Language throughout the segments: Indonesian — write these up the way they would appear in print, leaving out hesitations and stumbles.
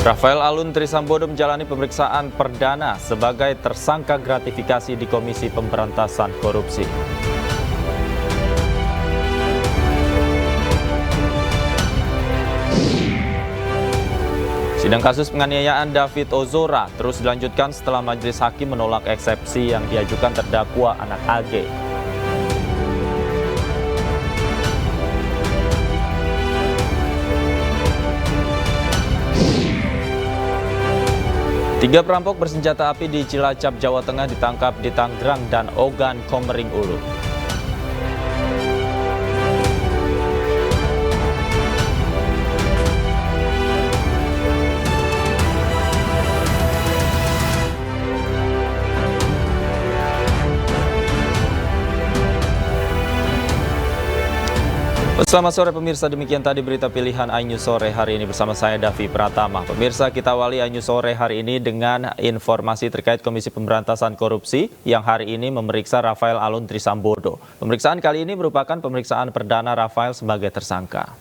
Rafael Alun Trisambodo menjalani pemeriksaan perdana sebagai tersangka gratifikasi di Komisi Pemberantasan Korupsi. Sidang kasus penganiayaan David Ozora terus dilanjutkan setelah majelis hakim menolak eksepsi yang diajukan terdakwa anak AG. Tiga perampok bersenjata api di Cilacap, Jawa Tengah ditangkap di Tangerang dan Ogan, Komering Ulu. Selamat sore pemirsa, demikian tadi berita pilihan iNews sore hari ini bersama saya Davi Pratama. Pemirsa, kita awali iNews sore hari ini dengan informasi terkait Komisi Pemberantasan Korupsi yang hari ini memeriksa Rafael Alun Trisambodo. Pemeriksaan kali ini merupakan pemeriksaan perdana Rafael sebagai tersangka.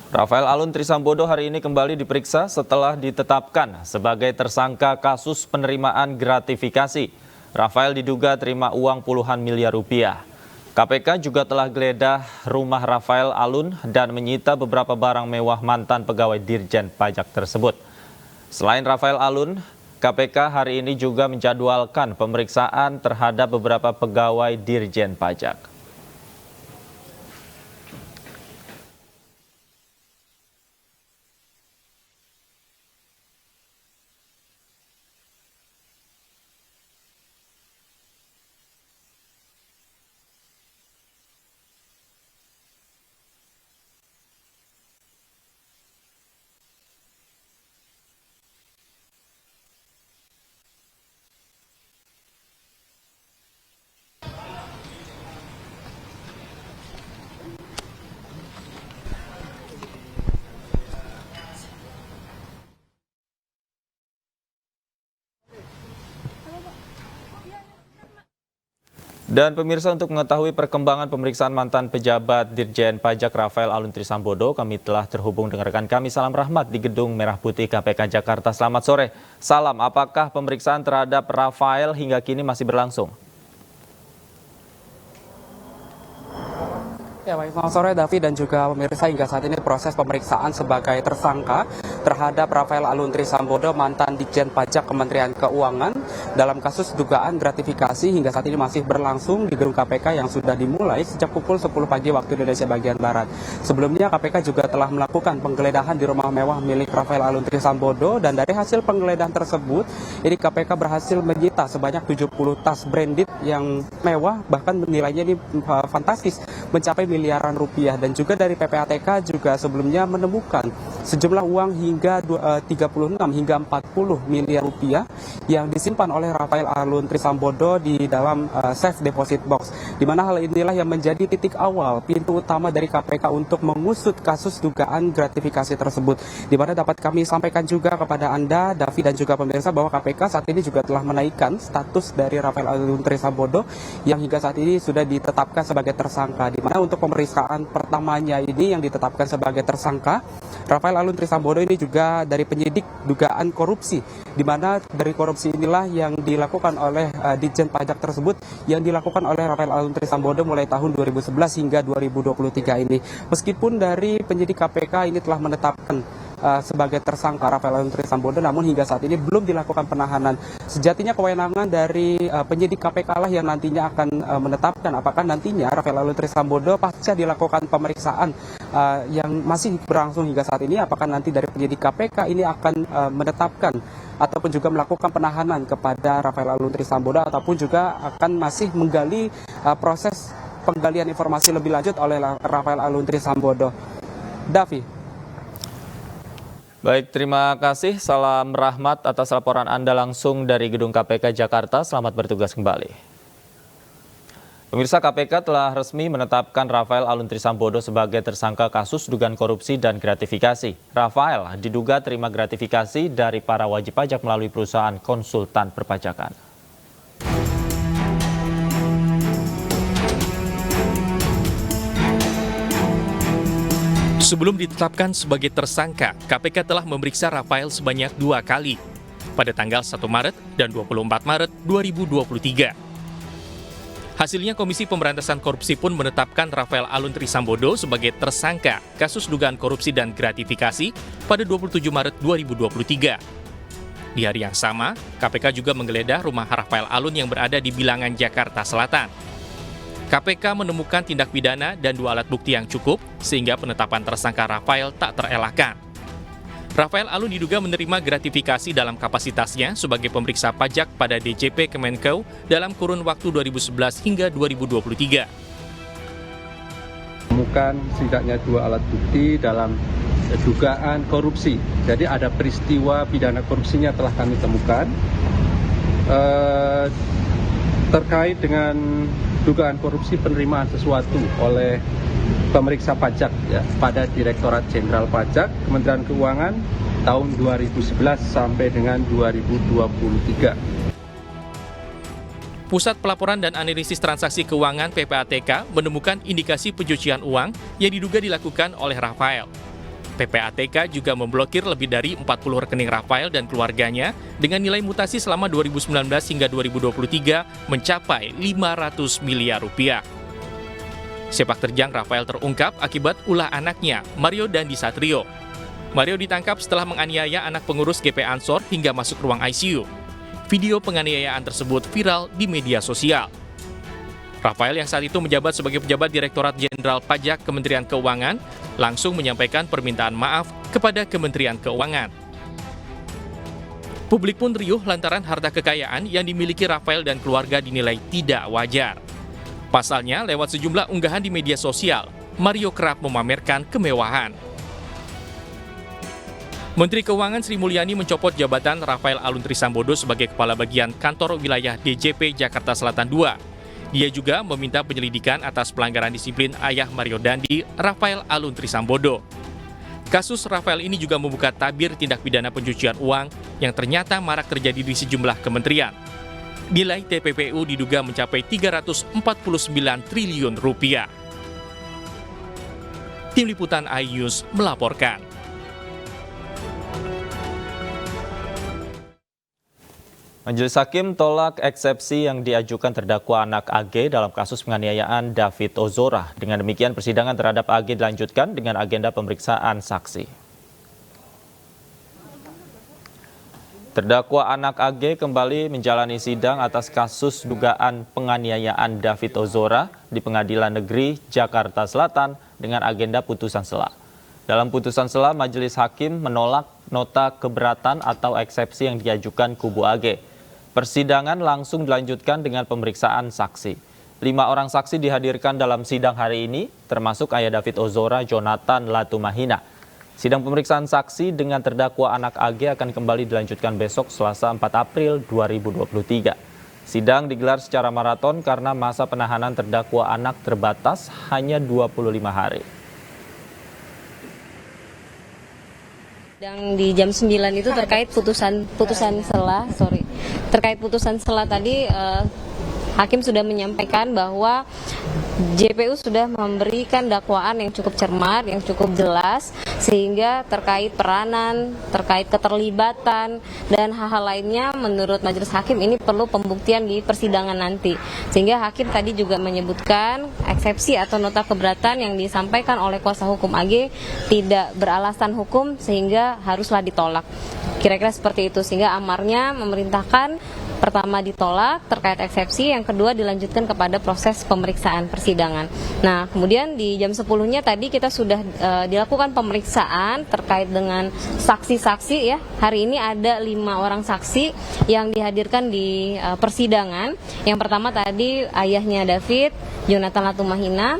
Rafael Alun Trisambodo hari ini kembali diperiksa setelah ditetapkan sebagai tersangka kasus penerimaan gratifikasi. Rafael diduga terima uang puluhan miliar rupiah. KPK juga telah geledah rumah Rafael Alun dan menyita beberapa barang mewah mantan pegawai Dirjen Pajak tersebut. Selain Rafael Alun, KPK hari ini juga menjadwalkan pemeriksaan terhadap beberapa pegawai Dirjen Pajak. Dan pemirsa, untuk mengetahui perkembangan pemeriksaan mantan pejabat Dirjen Pajak Rafael Alun Trisambodo, kami telah terhubung dengan rekan kami Salam Rahmat di Gedung Merah Putih KPK Jakarta. Selamat sore. Salam, apakah pemeriksaan terhadap Rafael hingga kini masih berlangsung? Ya, baik, selamat sore Davi dan juga pemirsa. Hingga saat ini proses pemeriksaan sebagai tersangka terhadap Rafael Alun Trisambodo, mantan Ditjen Pajak Kementerian Keuangan, dalam kasus dugaan gratifikasi hingga saat ini masih berlangsung di gedung KPK yang sudah dimulai sejak pukul 10 pagi waktu Indonesia bagian Barat. Sebelumnya KPK juga telah melakukan penggeledahan di rumah mewah milik Rafael Alun Trisambodo, dan dari hasil penggeledahan tersebut, ini KPK berhasil menyita sebanyak 70 tas branded yang mewah, bahkan nilainya ini fantastis, mencapai miliaran rupiah. Dan juga dari PPATK juga sebelumnya menemukan sejumlah uang hingga 36 hingga 40 miliar rupiah yang disimpan oleh Rafael Alun Trisambodo di dalam safe deposit box, di mana hal inilah yang menjadi titik awal pintu utama dari KPK untuk mengusut kasus dugaan gratifikasi tersebut, di mana dapat kami sampaikan juga kepada Anda, Davi dan juga pemirsa, bahwa KPK saat ini juga telah menaikkan status dari Rafael Alun Trisambodo yang hingga saat ini sudah ditetapkan sebagai tersangka, di mana untuk pemeriksaan pertamanya ini yang ditetapkan sebagai tersangka Rafael Alun Trisambodo ini juga dari penyidik dugaan korupsi, di mana dari korupsi inilah yang dilakukan oleh Ditjen Pajak tersebut yang dilakukan oleh Rafael Alun Trisambodo mulai tahun 2011 hingga 2023 ini. Meskipun dari penyidik KPK ini telah menetapkan sebagai tersangka Rafael Alun Trisambodo, namun hingga saat ini belum dilakukan penahanan. Sejatinya kewenangan dari penyidik KPK lah yang nantinya akan menetapkan apakah nantinya Rafael Alun Trisambodo pasca dilakukan pemeriksaan yang masih berlangsung hingga saat ini, apakah nanti dari penyidik KPK ini akan menetapkan ataupun juga melakukan penahanan kepada Rafael Alun Trisambodo, ataupun juga akan masih menggali proses penggalian informasi lebih lanjut oleh Rafael Alun Trisambodo. Davi. Baik, terima kasih. Salam Rahmat atas laporan Anda langsung dari Gedung KPK Jakarta. Selamat bertugas kembali. Pemirsa, KPK telah resmi menetapkan Rafael Alun Trisambodo sebagai tersangka kasus dugaan korupsi dan gratifikasi. Rafael diduga terima gratifikasi dari para wajib pajak melalui perusahaan konsultan perpajakan. Sebelum ditetapkan sebagai tersangka, KPK telah memeriksa Rafael sebanyak 2 kali, pada tanggal 1 Maret dan 24 Maret 2023. Hasilnya Komisi Pemberantasan Korupsi pun menetapkan Rafael Alun Trisambodo sebagai tersangka kasus dugaan korupsi dan gratifikasi pada 27 Maret 2023. Di hari yang sama, KPK juga menggeledah rumah Rafael Alun yang berada di Bilangan, Jakarta Selatan. KPK menemukan tindak pidana dan 2 alat bukti yang cukup, sehingga penetapan tersangka Rafael tak terelakkan. Rafael Alun diduga menerima gratifikasi dalam kapasitasnya sebagai pemeriksa pajak pada DJP Kemenko dalam kurun waktu 2011 hingga 2023. Temukan setidaknya 2 alat bukti dalam dugaan korupsi. Jadi ada peristiwa pidana korupsinya telah kami temukan. Terkait dengan dugaan korupsi penerimaan sesuatu oleh pemeriksa pajak ya, pada Direktorat Jenderal Pajak Kementerian Keuangan tahun 2011 sampai dengan 2023. Pusat Pelaporan dan Analisis Transaksi Keuangan PPATK menemukan indikasi pencucian uang yang diduga dilakukan oleh Rafael. PPATK juga memblokir lebih dari 40 rekening Rafael dan keluarganya dengan nilai mutasi selama 2019 hingga 2023 mencapai 500 miliar rupiah. Sepak terjang Rafael terungkap akibat ulah anaknya, Mario Dandi Satrio. Mario ditangkap setelah menganiaya anak pengurus GP Ansor hingga masuk ruang ICU. Video penganiayaan tersebut viral di media sosial. Rafael yang saat itu menjabat sebagai pejabat Direktorat Jenderal Pajak Kementerian Keuangan langsung menyampaikan permintaan maaf kepada Kementerian Keuangan. Publik pun riuh lantaran harta kekayaan yang dimiliki Rafael dan keluarga dinilai tidak wajar. Pasalnya, lewat sejumlah unggahan di media sosial, Mario kerap memamerkan kemewahan. Menteri Keuangan Sri Mulyani mencopot jabatan Rafael Alun Trisambodo sebagai Kepala Bagian Kantor Wilayah DJP Jakarta Selatan II. Dia juga meminta penyelidikan atas pelanggaran disiplin ayah Mario Dandi, Rafael Alun Trisambodo. Kasus Rafael ini juga membuka tabir tindak pidana pencucian uang yang ternyata marak terjadi di sejumlah kementerian. Nilai TPPU diduga mencapai 349 triliun rupiah. Tim Liputan iNews melaporkan. Majelis Hakim tolak eksepsi yang diajukan terdakwa anak AG dalam kasus penganiayaan David Ozora. Dengan demikian, persidangan terhadap AG dilanjutkan dengan agenda pemeriksaan saksi. Terdakwa anak AG kembali menjalani sidang atas kasus dugaan penganiayaan David Ozora di Pengadilan Negeri Jakarta Selatan dengan agenda putusan sela. Dalam putusan sela, Majelis Hakim menolak nota keberatan atau eksepsi yang diajukan kubu AG. Persidangan langsung dilanjutkan dengan pemeriksaan saksi. 5 orang saksi dihadirkan dalam sidang hari ini, termasuk ayah David Ozora, Jonathan Latumahina. Sidang pemeriksaan saksi dengan terdakwa anak AG akan kembali dilanjutkan besok Selasa 4 April 2023. Sidang digelar secara maraton karena masa penahanan terdakwa anak terbatas hanya 25 hari. Dan di jam 9 itu terkait putusan sela tadi Hakim sudah menyampaikan bahwa JPU sudah memberikan dakwaan yang cukup cermat, yang cukup jelas, sehingga terkait peranan, terkait keterlibatan, dan hal-hal lainnya menurut Majelis Hakim ini perlu pembuktian di persidangan nanti. Sehingga Hakim tadi juga menyebutkan eksepsi atau nota keberatan yang disampaikan oleh kuasa hukum AG tidak beralasan hukum sehingga haruslah ditolak. Kira-kira seperti itu, sehingga amarnya memerintahkan pertama ditolak terkait eksepsi, yang kedua dilanjutkan kepada proses pemeriksaan persidangan. Nah, kemudian di jam 10-nya tadi kita sudah dilakukan pemeriksaan terkait dengan saksi-saksi ya. Hari ini ada 5 orang saksi yang dihadirkan di persidangan. Yang pertama tadi ayahnya David, Jonathan Latumahina.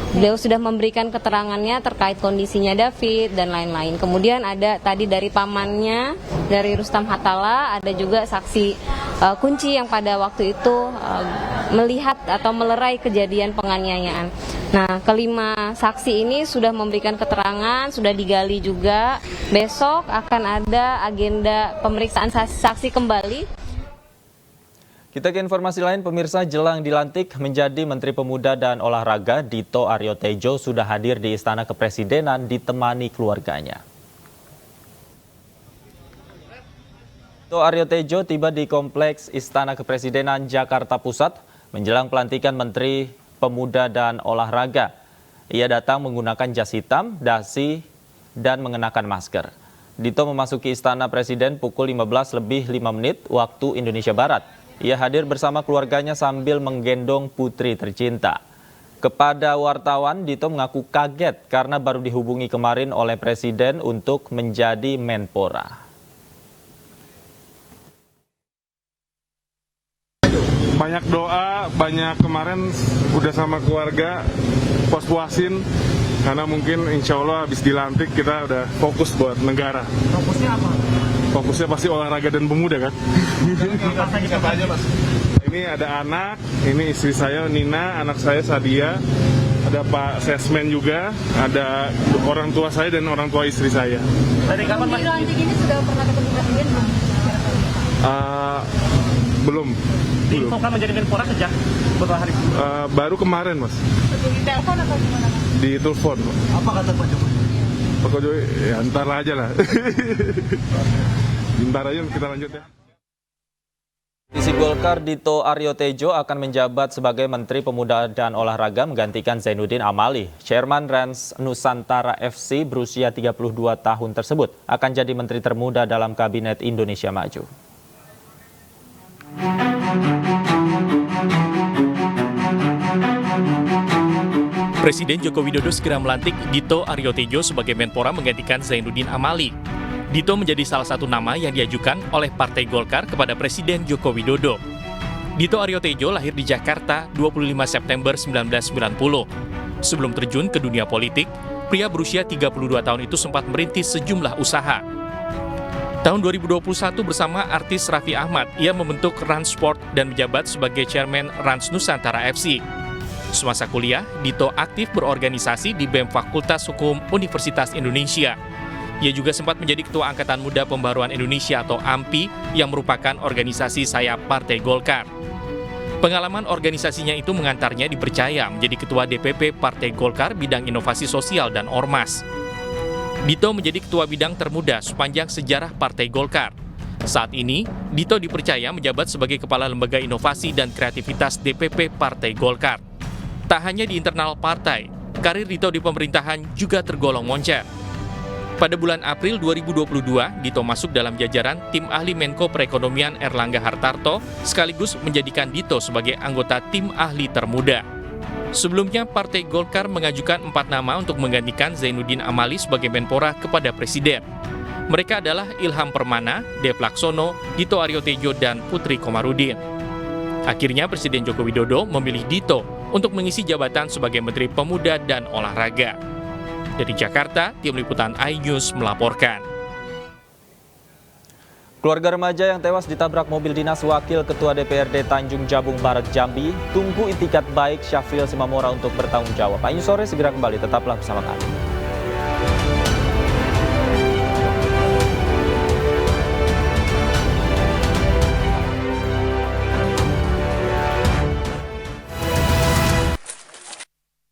Beliau sudah memberikan keterangannya terkait kondisinya David dan lain-lain. Kemudian ada tadi dari pamannya, dari Rustam Hatala, ada juga saksi kunci yang pada waktu itu melihat atau melerai kejadian penganiayaan. Nah, kelima saksi ini sudah memberikan keterangan, sudah digali juga. Besok akan ada agenda pemeriksaan saksi kembali. Kita ke informasi lain, pemirsa. Jelang dilantik menjadi Menteri Pemuda dan Olahraga, Dito Aryo Tejo sudah hadir di Istana Kepresidenan ditemani keluarganya. Dito Aryo Tejo tiba di Kompleks Istana Kepresidenan Jakarta Pusat menjelang pelantikan Menteri Pemuda dan Olahraga. Ia datang menggunakan jas hitam, dasi, dan mengenakan masker. Dito memasuki Istana Presiden pukul 15:05 waktu Indonesia Barat. Ia hadir bersama keluarganya sambil menggendong putri tercinta. Kepada wartawan, Dito mengaku kaget karena baru dihubungi kemarin oleh Presiden untuk menjadi Menpora. Banyak doa, banyak kemarin udah sama keluarga puas-puasin karena mungkin insya Allah habis dilantik kita udah fokus buat negara. Fokusnya apa? Fokusnya pasti olahraga dan pemuda kan. Apa aja, Mas? Ini ada anak, ini istri saya Nina, anak saya Sadia, ada Pak Sesmen juga, ada orang tua saya dan orang tua istri saya. Dari kapan Mas? Dilantik ini sudah pernah ketemu Presiden belum? Belum. Diinfokan menjadi Menpora sejak beberapa hari sebelumnya. Baru kemarin Mas, Di telepon atau gimana, Mas? di telepon. Apa kata Pak Jokowi? Pak Jokowi, ya ntar aja lah. Ntar aja kita lanjut ya. Politisi Golkar Dito Aryo Tejo akan menjabat sebagai Menteri Pemuda dan Olahraga menggantikan Zainuddin Amali. Chairman Rans Nusantara FC berusia 32 tahun tersebut akan jadi Menteri termuda dalam Kabinet Indonesia Maju. Presiden Joko Widodo segera melantik Dito Aryo Tejo sebagai Menpora menggantikan Zainuddin Amali. Dito menjadi salah satu nama yang diajukan oleh Partai Golkar kepada Presiden Joko Widodo. Dito Aryo Tejo lahir di Jakarta 25 September 1990. Sebelum terjun ke dunia politik, pria berusia 32 tahun itu sempat merintis sejumlah usaha. Tahun 2021 bersama artis Raffi Ahmad, ia membentuk Rans Sport dan menjabat sebagai Chairman Rans Nusantara FC. Semasa kuliah, Dito aktif berorganisasi di BEM Fakultas Hukum Universitas Indonesia. Ia juga sempat menjadi Ketua Angkatan Muda Pembaruan Indonesia atau AMPI yang merupakan organisasi sayap Partai Golkar. Pengalaman organisasinya itu mengantarnya dipercaya menjadi Ketua DPP Partai Golkar bidang inovasi sosial dan ormas. Dito menjadi Ketua Bidang termuda sepanjang sejarah Partai Golkar. Saat ini, Dito dipercaya menjabat sebagai Kepala Lembaga Inovasi dan Kreativitas DPP Partai Golkar. Tak hanya di internal partai, karir Dito di pemerintahan juga tergolong moncer. Pada bulan April 2022, Dito masuk dalam jajaran tim ahli Menko Perekonomian Erlangga Hartarto, sekaligus menjadikan Dito sebagai anggota tim ahli termuda. Sebelumnya, Partai Golkar mengajukan 4 nama untuk menggantikan Zainuddin Amali sebagai Menpora kepada Presiden. Mereka adalah Ilham Permana, Dev Laksono, Dito Aryo Tejo, dan Putri Komarudin. Akhirnya Presiden Joko Widodo memilih Dito untuk mengisi jabatan sebagai Menteri Pemuda dan Olahraga. Dari Jakarta, tim liputan iNews melaporkan. Keluarga remaja yang tewas ditabrak mobil dinas Wakil Ketua DPRD Tanjung Jabung Barat Jambi tunggu itikat baik Syafril Simamora untuk bertanggung jawab. iNews sore segera kembali, tetaplah bersama kami.